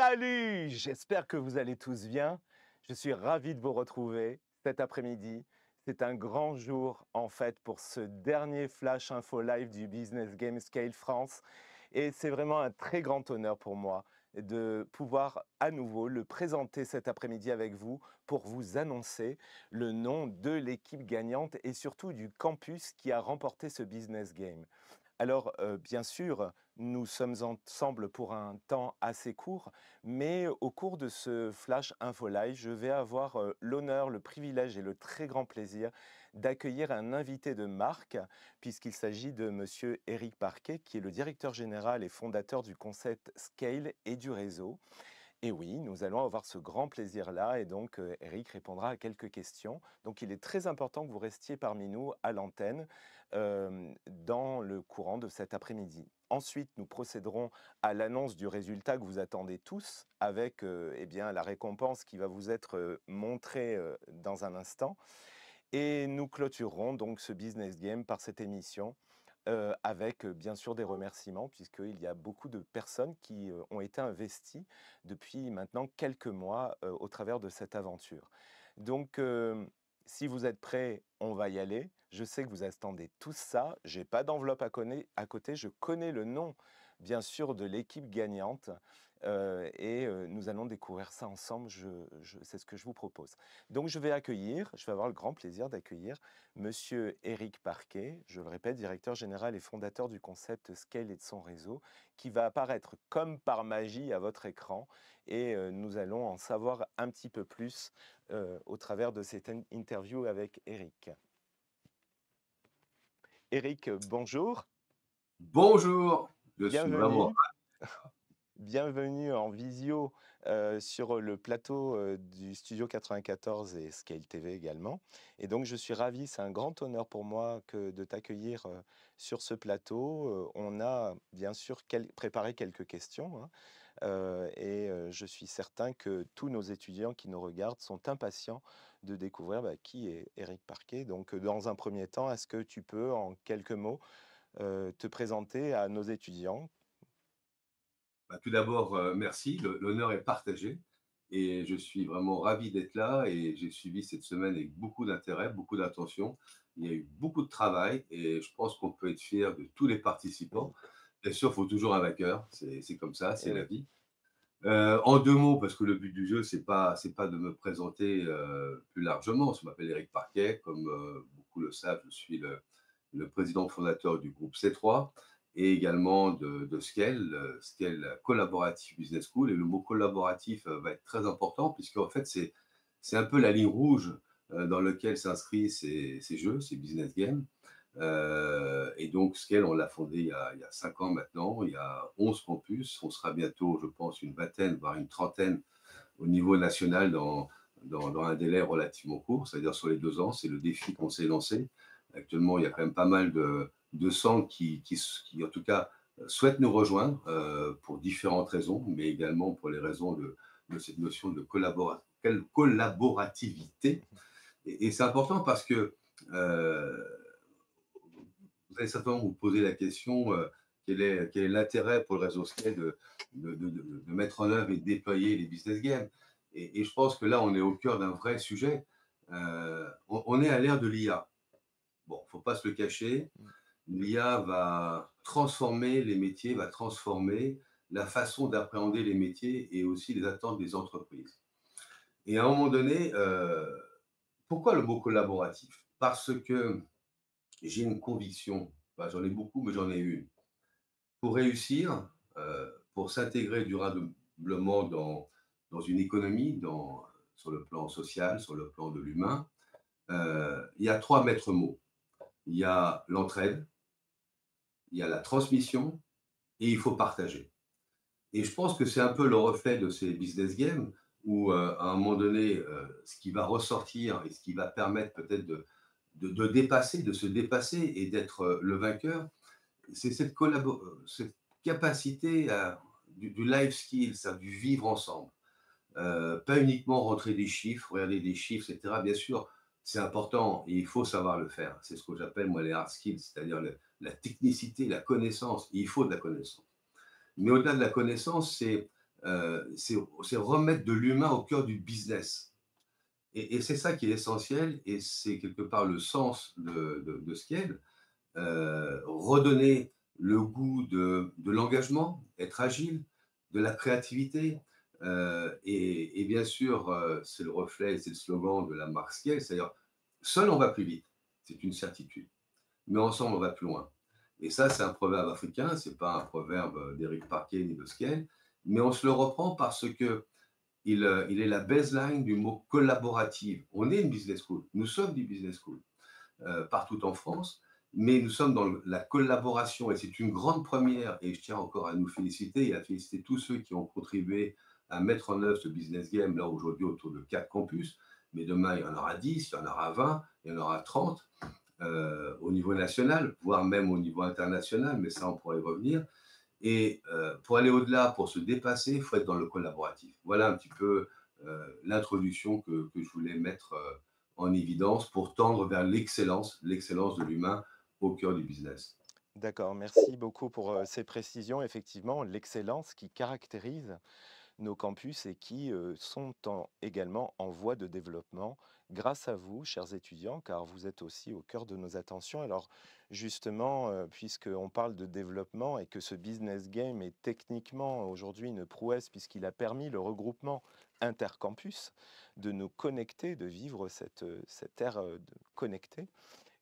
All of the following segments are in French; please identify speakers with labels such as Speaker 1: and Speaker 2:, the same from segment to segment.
Speaker 1: Salut! J'espère que vous allez tous bien. Je suis ravi de vous retrouver cet après-midi. C'est un grand jour en fait pour ce dernier Flash Info Live du Business Game Scale France. Et c'est vraiment un très grand honneur pour moi de pouvoir à nouveau le présenter cet après-midi avec vous pour vous annoncer le nom de l'équipe gagnante et surtout du campus qui a remporté ce Business Game. Alors, bien sûr, nous sommes ensemble pour un temps assez court, mais au cours de ce Flash Info Live, je vais avoir, l'honneur, le privilège et le très grand plaisir d'accueillir un invité de marque, puisqu'il s'agit de monsieur Éric Parquet, qui est le directeur général et fondateur du concept Scale et du réseau. Et oui, nous allons avoir ce grand plaisir-là et donc Eric répondra à quelques questions. Donc il est très important que vous restiez parmi nous à l'antenne dans le courant de cet après-midi. Ensuite, nous procéderons à l'annonce du résultat que vous attendez tous avec eh bien, la récompense qui va vous être montrée dans un instant. Et nous clôturerons donc ce business game par cette émission avec bien sûr des remerciements puisqu'il y a beaucoup de personnes qui ont été investies depuis maintenant quelques mois au travers de cette aventure. Donc, si vous êtes prêts, on va y aller. Je sais que vous attendez tous ça. J'ai pas d'enveloppe à côté. Je connais le nom, bien sûr, de l'équipe gagnante et nous allons découvrir ça ensemble. C'est ce que je vous propose. Donc, je vais avoir le grand plaisir d'accueillir Monsieur Éric Parquet, je le répète, directeur général et fondateur du concept Scale et de son réseau, qui va apparaître comme par magie à votre écran et nous allons en savoir un petit peu plus au travers de cette interview avec Éric. Éric, bonjour,
Speaker 2: Bonjour, je suis vraiment
Speaker 1: bienvenue. Bienvenue en visio sur le plateau du Studio 94 et Scale TV également. Et donc je suis ravi, c'est un grand honneur pour moi de t'accueillir sur ce plateau. On a bien sûr préparé quelques questions hein, je suis certain que tous nos étudiants qui nous regardent sont impatients de découvrir qui est Éric Parquet. Donc dans un premier temps, est-ce que tu peux en quelques mots te présenter à nos étudiants?
Speaker 2: tout d'abord, merci, l'honneur est partagé et je suis vraiment ravi d'être là et j'ai suivi cette semaine avec beaucoup d'intérêt, beaucoup d'attention. Il y a eu beaucoup de travail et je pense qu'on peut être fier de tous les
Speaker 1: Oui,
Speaker 2: participants. Bien sûr, il faut toujours un vainqueur, c'est comme ça,
Speaker 1: et
Speaker 2: c'est la
Speaker 1: oui.
Speaker 2: vie. En 2 mots, parce que le but du jeu, c'est pas de me présenter, plus largement. Je m'appelle Éric Parquet, comme, beaucoup le savent, je suis le président fondateur du groupe C3 et également de Scale, Scale Collaborative Business School et le mot collaboratif, va être très important puisqu'en fait, c'est un peu la ligne rouge, dans lequel s'inscrivent ces jeux, ces business games. Et donc, Scale, on l'a fondé il y a 5 ans maintenant. Il y a 11 campus. On sera bientôt, je pense, une vingtaine, voire une trentaine au niveau national dans un délai relativement court, c'est-à-dire sur les 2 ans. C'est le défi qu'on s'est lancé. Actuellement, il y a quand même pas mal de centres qui, en tout cas, souhaitent nous rejoindre pour différentes raisons, mais également pour les raisons de cette notion de collaborativité. Et c'est important parce que euh, vous allez certainement vous poser la question quel est l'intérêt pour le réseau Scale de mettre en œuvre et de déployer les business games et je pense que là, on est au cœur d'un vrai sujet. On est à l'ère de l'IA. Bon, il ne faut pas se le cacher.
Speaker 1: Mmh.
Speaker 2: L'IA va transformer les métiers, va transformer la façon d'appréhender les métiers et aussi les attentes des entreprises. Et à un moment donné, pourquoi le mot collaboratif? Parce que j'ai une conviction, bah, j'en ai beaucoup, mais j'en ai une. Pour réussir, pour s'intégrer durablement dans une économie, sur le plan social, sur le plan de l'humain, il y a trois maîtres mots. Il y a l'entraide, il y a la transmission et il faut partager. Et je pense que c'est un peu le reflet de ces business games où, à un moment donné, ce qui va ressortir et ce qui va permettre peut-être de dépasser, de se dépasser et d'être le vainqueur, c'est cette capacité du life skill, ça, du vivre ensemble. Pas uniquement rentrer des chiffres, regarder des chiffres, etc. Bien sûr, c'est important et il faut savoir le faire. C'est ce que j'appelle, moi, les hard skills, c'est-à-dire la technicité, la connaissance. Il faut de la connaissance. Mais au-delà de la connaissance, c'est c'est remettre de l'humain au cœur du business. Et c'est ça qui est essentiel et c'est quelque part le sens de Scale. Redonner le goût de l'engagement, être agile, de la créativité. Et bien sûr, c'est le reflet, c'est le slogan de la marque Scale, c'est-à-dire seul on va plus vite, c'est une certitude, mais ensemble on va plus loin. Et ça, c'est un proverbe africain, c'est pas un proverbe d'Eric Parquet ni de Scale, mais on se le reprend parce que il est la baseline du mot collaborative. On est une business school, nous sommes du business school partout en France, mais nous sommes dans la collaboration et c'est une grande première et je tiens encore à nous féliciter et à féliciter tous ceux qui ont contribué à mettre en œuvre ce business game là aujourd'hui autour de 4 campus, mais demain il y en aura 10, il y en aura 20, il y en aura 30 au niveau national, voire même au niveau international, mais ça on pourrait y revenir. Et pour aller au-delà, pour se dépasser, il faut être dans le collaboratif. Voilà un petit peu l'introduction que je voulais mettre en évidence pour tendre vers l'excellence, l'excellence de l'humain au cœur du business.
Speaker 1: D'accord, merci beaucoup pour ces précisions. Effectivement, l'excellence qui caractérise nos campus et qui sont également en voie de développement grâce à vous, chers étudiants, car vous êtes aussi au cœur de nos attentions. Alors justement, puisqu'on parle de développement et que ce business game est techniquement aujourd'hui une prouesse puisqu'il a permis le regroupement intercampus, de nous connecter, de vivre cette ère connectée,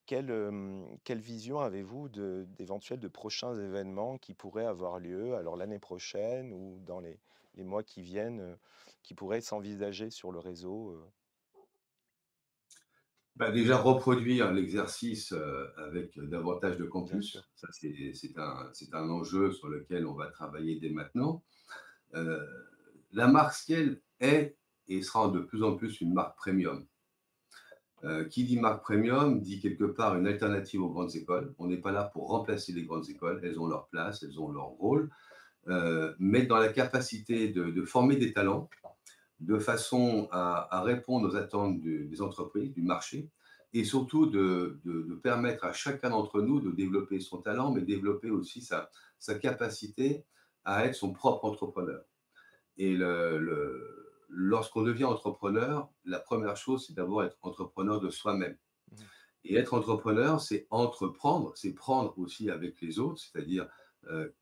Speaker 1: quelle vision avez-vous d'éventuels de prochains événements qui pourraient avoir lieu, alors l'année prochaine ou dans les mois qui viennent, qui pourraient s'envisager sur le réseau?
Speaker 2: Bah, déjà reproduire l'exercice avec davantage de
Speaker 1: Bien sûr.
Speaker 2: campus, ça c'est un enjeu sur lequel on va travailler dès maintenant. Euh, la marque Scale est et sera de plus en plus une marque premium. Qui dit marque premium dit quelque part une alternative aux grandes écoles. On n'est pas là pour remplacer les grandes écoles, elles ont leur place, elles ont leur rôle, mais dans la capacité de former des talents de façon à répondre aux attentes des entreprises, du marché, et surtout de permettre à chacun d'entre nous de développer son talent, mais développer aussi sa capacité à être son propre entrepreneur. Et lorsqu'on devient entrepreneur, la première chose, c'est d'abord être entrepreneur de soi-même.
Speaker 1: Mhm.
Speaker 2: Et être entrepreneur, c'est entreprendre, c'est prendre aussi avec les autres, c'est-à-dire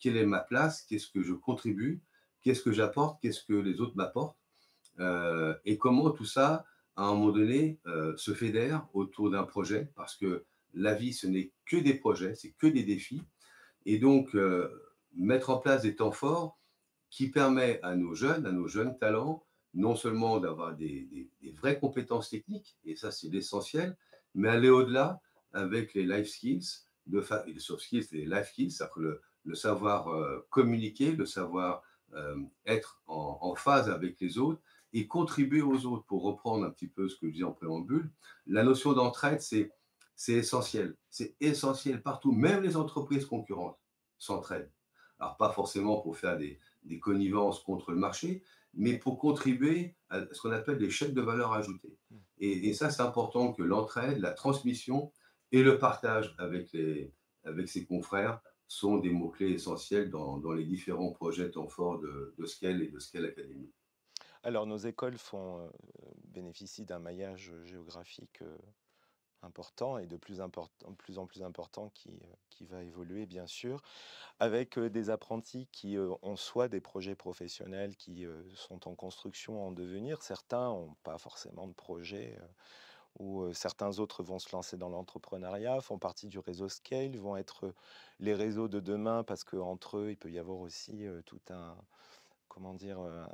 Speaker 2: quelle est ma place, qu'est-ce que je contribue, qu'est-ce que j'apporte, qu'est-ce que les autres m'apportent, et comment tout ça, à un moment donné, se fédère autour d'un projet, parce que la vie, ce n'est que des projets, c'est que des défis. Et donc, mettre en place des temps forts qui permet à nos jeunes talents, non seulement d'avoir des vraies compétences techniques, et ça c'est l'essentiel, mais aller au-delà avec les life skills, les soft skills et les life skills, c'est-à-dire le savoir communiquer, le savoir être en phase avec les autres et contribuer aux autres. Pour reprendre un petit peu ce que je dis en préambule, la notion d'entraide, c'est essentiel. C'est essentiel partout, même les entreprises concurrentes s'entraident. Alors, pas forcément pour faire des connivences contre le marché, mais pour contribuer à ce qu'on appelle des chaînes de valeur ajoutée. Et ça, c'est important que l'entraide, la transmission et le partage avec ses confrères sont des mots-clés essentiels dans les différents projets temps forts de Scale et de Scale Academy.
Speaker 1: Alors nos écoles bénéficient d'un maillage géographique important et de plus en plus important qui va évoluer bien sûr, avec des apprentis qui ont soit des projets professionnels qui sont en construction, en devenir. Certains n'ont pas forcément de projet, ou certains autres vont se lancer dans l'entrepreneuriat, font partie du réseau Scale, vont être les réseaux de demain parce qu'entre eux, il peut y avoir aussi tout un, comment dire, un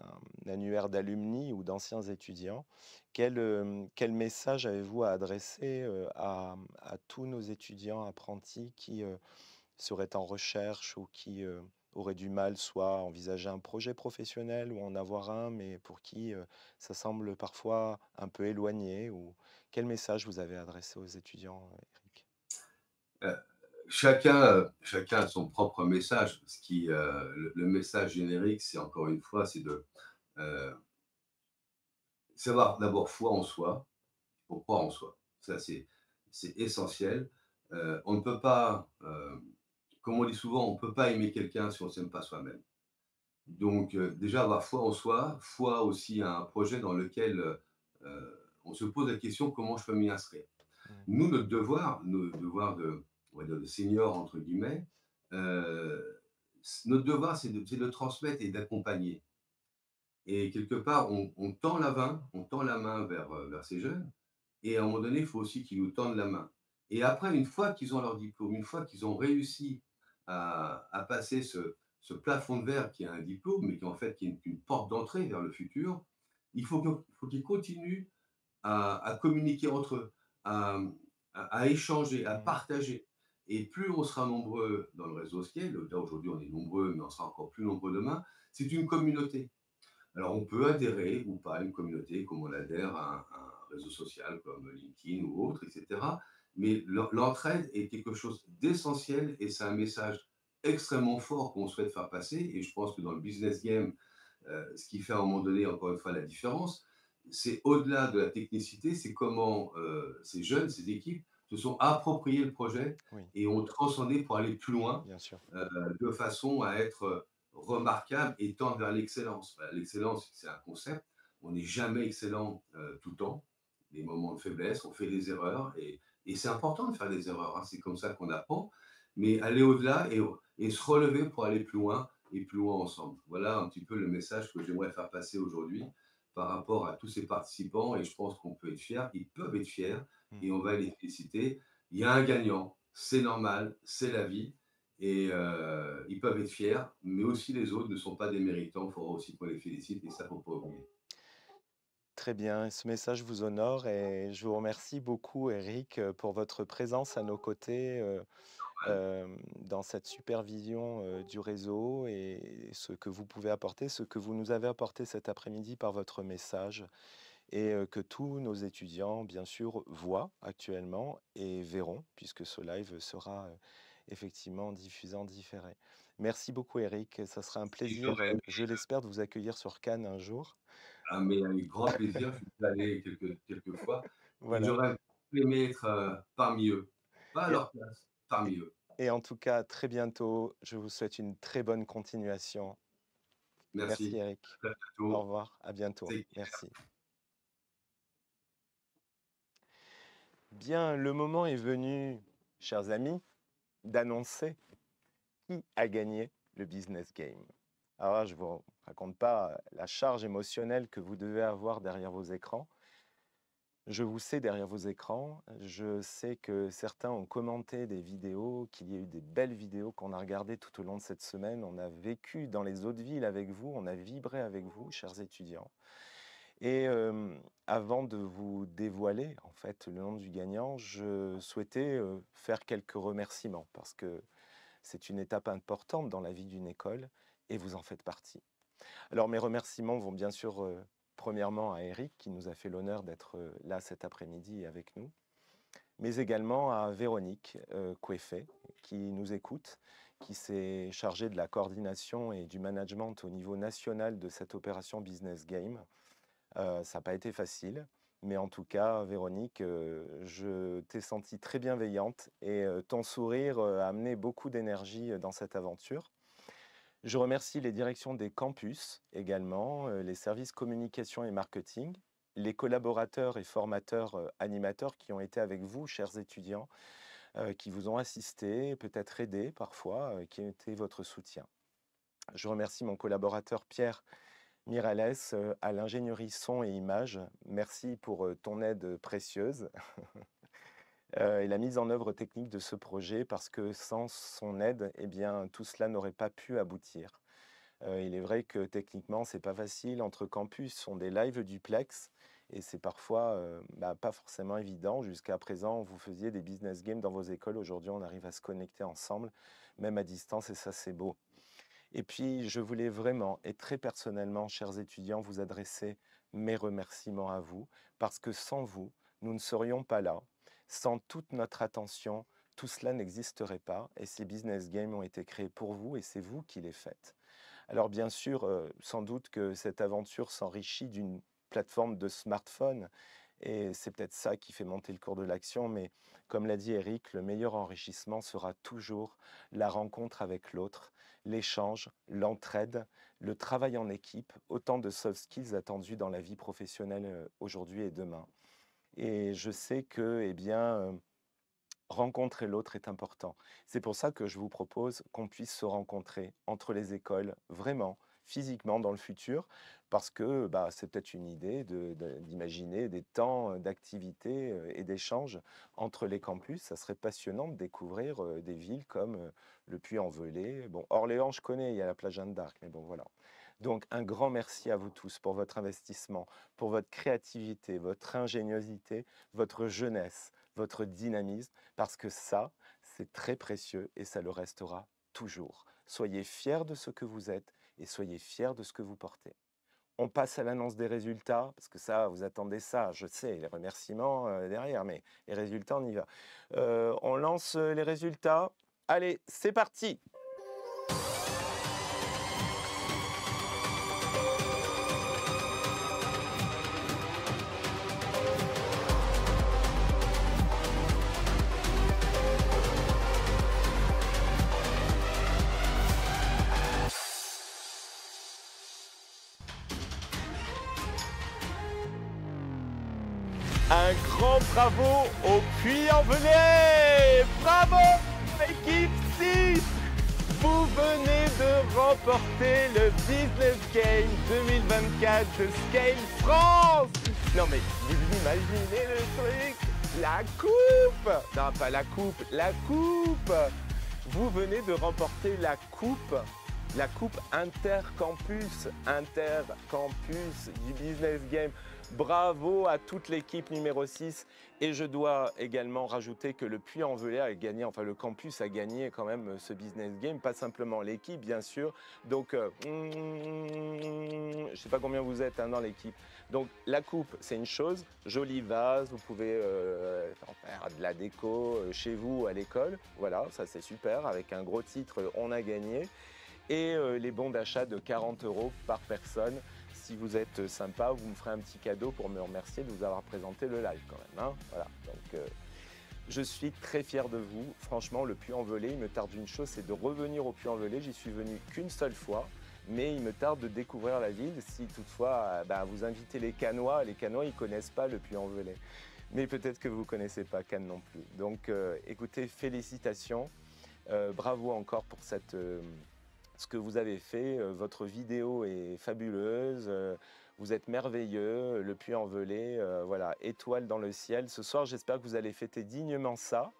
Speaker 1: annuaire d'alumni ou d'anciens étudiants. Quel message avez-vous à adresser à tous nos étudiants apprentis qui seraient en recherche ou qui auraient du mal soit à envisager un projet professionnel ou en avoir un, mais pour qui ça semble parfois un peu éloigné, ou quel message vous avez adressé aux étudiants, Eric?
Speaker 2: Euh, chacun a son propre message. Le message générique, c'est encore une fois, c'est de euh, savoir d'abord foi en soi, pour croire en soi. Ça, c'est essentiel. On ne peut pas, comme on dit souvent, on ne peut pas aimer quelqu'un si on ne s'aime pas soi-même. Donc, déjà avoir foi en soi, foi aussi à un projet dans lequel, on se pose la question: «Comment je peux m'y inscrire?»
Speaker 1: Mmh.
Speaker 2: Nous, notre devoir de, on va dire, de «senior» entre guillemets, notre devoir, c'est de transmettre et d'accompagner. Et quelque part, on tend la main vers ces jeunes, et à un moment donné, il faut aussi qu'ils nous tendent la main. Et après, une fois qu'ils ont leur diplôme, une fois qu'ils ont réussi à passer ce plafond de verre qui est un diplôme, mais qui en fait qui est une porte d'entrée vers le futur, il faut qu'ils continuent à communiquer entre eux, à, à échanger, à
Speaker 1: Mmh.
Speaker 2: partager. Et plus on sera nombreux dans le réseau Scale, là aujourd'hui on est nombreux, mais on sera encore plus nombreux demain, c'est une communauté. Alors, on peut adhérer ou pas à une communauté, comme on adhère à un réseau social comme LinkedIn ou autre, etc. Mais l'entraide est quelque chose d'essentiel, et c'est un message extrêmement fort qu'on souhaite faire passer. Et je pense que dans le business game, ce qui fait à un moment donné, encore une fois, la différence, c'est au-delà de la technicité, c'est comment ces jeunes, ces équipes se sont appropriés le projet
Speaker 1: Oui,
Speaker 2: et ont transcendé pour aller plus loin,
Speaker 1: bien sûr.
Speaker 2: euh, de façon à être remarquable et tendre vers l'excellence. Bah, l'excellence, c'est un concept. On n'est jamais excellent tout le temps. Des moments de faiblesse, on fait des erreurs, et c'est important de faire des erreurs, hein. C'est comme ça qu'on apprend. Mais aller au-delà et se relever pour aller plus loin, et plus loin ensemble. Voilà un petit peu le message que j'aimerais faire passer aujourd'hui par rapport à tous ces participants, et je pense qu'on peut être fiers, ils peuvent être fiers,
Speaker 1: Mmh.
Speaker 2: et on va les féliciter. Il y a un gagnant, c'est normal, c'est la vie, et ils peuvent être fiers, mais aussi les autres ne sont pas des méritants, il faudra aussi qu'on les félicite, et ça, faut pas oublier.
Speaker 1: Très bien, ce message vous honore et je vous remercie beaucoup, Eric, pour votre présence à nos côtés, dans cette supervision, du réseau et ce que vous pouvez apporter, ce que vous nous avez apporté cet après-midi par votre message et que tous nos étudiants, bien sûr, voient actuellement et verront puisque ce live sera, effectivement diffusé en différé. Merci beaucoup, Eric, ça sera un
Speaker 2: Et quand
Speaker 1: plaisir,
Speaker 2: même,
Speaker 1: je l'espère, de vous accueillir sur Cannes un jour.
Speaker 2: ah, mais avec grand plaisir, je suis déjà allé quelques fois, et
Speaker 1: Voilà.
Speaker 2: j'aurais aimé être parmi eux. Pas à
Speaker 1: Et
Speaker 2: leur place, parmi eux.
Speaker 1: et en tout cas, à très bientôt. Je vous souhaite une très bonne continuation. Merci
Speaker 2: Merci,
Speaker 1: Eric.
Speaker 2: à très
Speaker 1: Au
Speaker 2: bientôt.
Speaker 1: revoir, à bientôt.
Speaker 2: C'est
Speaker 1: Merci. Bien, le moment est venu, chers amis, d'annoncer qui a gagné le business game. Alors là, je ne vous raconte pas la charge émotionnelle que vous devez avoir derrière vos écrans. Je vous sais derrière vos écrans. Je sais que certains ont commenté des vidéos, qu'il y a eu des belles vidéos qu'on a regardées tout au long de cette semaine. On a vécu dans les autres villes avec vous, on a vibré avec vous, chers étudiants. Et avant de vous dévoiler en fait le nom du gagnant, je souhaitais faire quelques remerciements parce que c'est une étape importante dans la vie d'une école et vous en faites partie. Alors mes remerciements vont bien sûr premièrement à Eric qui nous a fait l'honneur d'être là cet après-midi avec nous, mais également à Véronique Coueffet qui nous écoute, qui s'est chargée de la coordination et du management au niveau national de cette opération Business Game. Ça n'a pas été facile, mais en tout cas, Véronique, je t'ai sentie très bienveillante et ton sourire a amené beaucoup d'énergie dans cette aventure. Je remercie les directions des campus également, les services communication et marketing, les collaborateurs et formateurs, animateurs qui ont été avec vous, chers étudiants, qui vous ont assistés, peut-être aidés parfois, qui ont été votre soutien. Je remercie mon collaborateur Pierre Miralles, à l'ingénierie son et image. Merci pour ton aide précieuse et la mise en œuvre technique de ce projet parce que sans son aide, eh bien, tout cela n'aurait pas pu aboutir. Il est vrai que techniquement, c'est pas facile. Entre campus, ce sont des lives duplex et c'est parfois pas forcément évident. Jusqu'à présent, vous faisiez des business games dans vos écoles. Aujourd'hui, on arrive à se connecter ensemble, même à distance, et ça, c'est beau. Et puis, je voulais vraiment et très personnellement, chers étudiants, vous adresser mes remerciements à vous, parce que sans vous, nous ne serions pas là. Sans toute notre attention, tout cela n'existerait pas, et ces business games ont été créés pour vous, et c'est vous qui les faites. Alors bien sûr, sans doute que cette aventure s'enrichit d'une plateforme de smartphone, Et c'est peut-être ça qui fait monter le cours de l'action, mais comme l'a dit Eric, le meilleur enrichissement sera toujours la rencontre avec l'autre, l'échange, l'entraide, le travail en équipe, autant de soft skills attendus dans la vie professionnelle aujourd'hui et demain. Et je sais que, eh bien, rencontrer l'autre est important. C'est pour ça que je vous propose qu'on puisse se rencontrer entre les écoles, vraiment, physiquement dans le futur, parce que bah, c'est peut-être une idée d'imaginer des temps d'activité et d'échange entre les campus. Ça serait passionnant de découvrir des villes comme le Puy-en-Velay. Bon, Orléans, je connais, il y a la plage Jeanne d'Arc, mais bon, voilà. Donc, un grand merci à vous tous pour votre investissement, pour votre créativité, votre ingéniosité, votre jeunesse, votre dynamisme, parce que ça, c'est très précieux et ça le restera toujours. Soyez fiers de ce que vous êtes et soyez fiers de ce que vous portez. On passe à l'annonce des résultats, parce que ça, vous attendez ça, je sais, les remerciements derrière, mais les résultats, on y va. On lance les résultats. Allez, c'est parti! Un grand bravo au Puy-en-Velay! Bravo, équipe 6! Vous venez de remporter le Business Game 2024 de Scale France! Non mais vous imaginez le truc? La coupe! Non, pas la coupe, la coupe! Vous venez de remporter la coupe intercampus du Business Game. Bravo à toute l'équipe numéro 6. Et je dois également rajouter que le Puy-en-Velay a gagné, enfin le campus a gagné quand même ce Business Game, pas simplement l'équipe bien sûr. Donc, je ne sais pas combien vous êtes dans l'équipe. Donc la coupe, c'est une chose, joli vase, vous pouvez en faire de la déco chez vous à l'école. Voilà, ça c'est super, avec un gros titre, on a gagné. Et les bons d'achat de 40 € par personne. Si vous êtes sympa, vous me ferez un petit cadeau pour me remercier de vous avoir présenté le live quand même. Hein, voilà. Donc, je suis très fier de vous. Franchement, le Puy-en-Velay, il me tarde une chose, c'est de revenir au Puy-en-Velay. J'y suis venu qu'une seule fois, mais il me tarde de découvrir la ville. Si toutefois, vous invitez les Cannois ils ne connaissent pas le Puy-en-Velay. Mais peut-être que vous ne connaissez pas Cannes non plus. Donc, écoutez, félicitations. Bravo encore pour ce que vous avez fait. Votre vidéo est fabuleuse. Vous êtes merveilleux. Le Puy-en-Velay, voilà, étoile dans le ciel. Ce soir, j'espère que vous allez fêter dignement ça.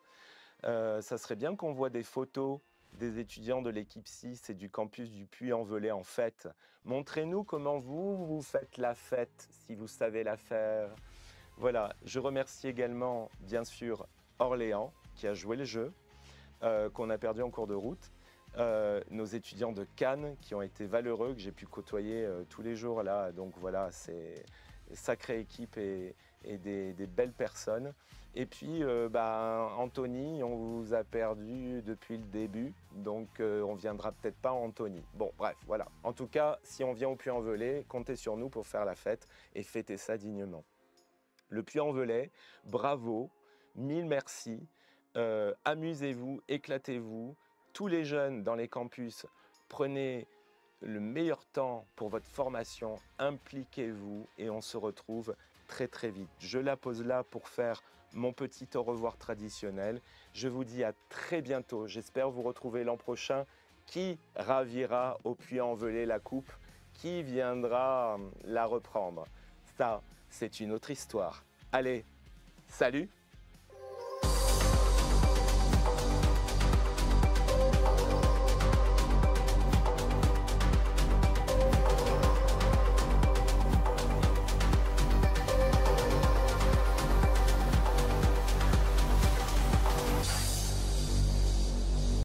Speaker 1: Ça serait bien qu'on voit des photos des étudiants de l'équipe 6 et du campus du Puy-en-Velay en fête. Montrez-nous comment vous faites la fête, si vous savez la faire. Voilà, je remercie également, bien sûr, Orléans, qui a joué le jeu, qu'on a perdu en cours de route. Nos étudiants de Cannes qui ont été valeureux, que j'ai pu côtoyer tous les jours là. Donc voilà, c'est une sacrée équipe et des belles personnes. Et puis Anthony, on vous a perdu depuis le début, donc on viendra peut-être pas en Anthony. Bon bref, voilà. En tout cas, si on vient au Puy-en-Velay, comptez sur nous pour faire la fête et fêter ça dignement. Le Puy-en-Velay, bravo, mille merci. Amusez-vous, éclatez-vous. Tous les jeunes dans les campus, prenez le meilleur temps pour votre formation, impliquez-vous et on se retrouve très très vite. Je la pose là pour faire mon petit au revoir traditionnel. Je vous dis à très bientôt. J'espère vous retrouver l'an prochain. Qui ravira au Puy-en-Velay la coupe? Qui viendra la reprendre? Ça, c'est une autre histoire. Allez, salut!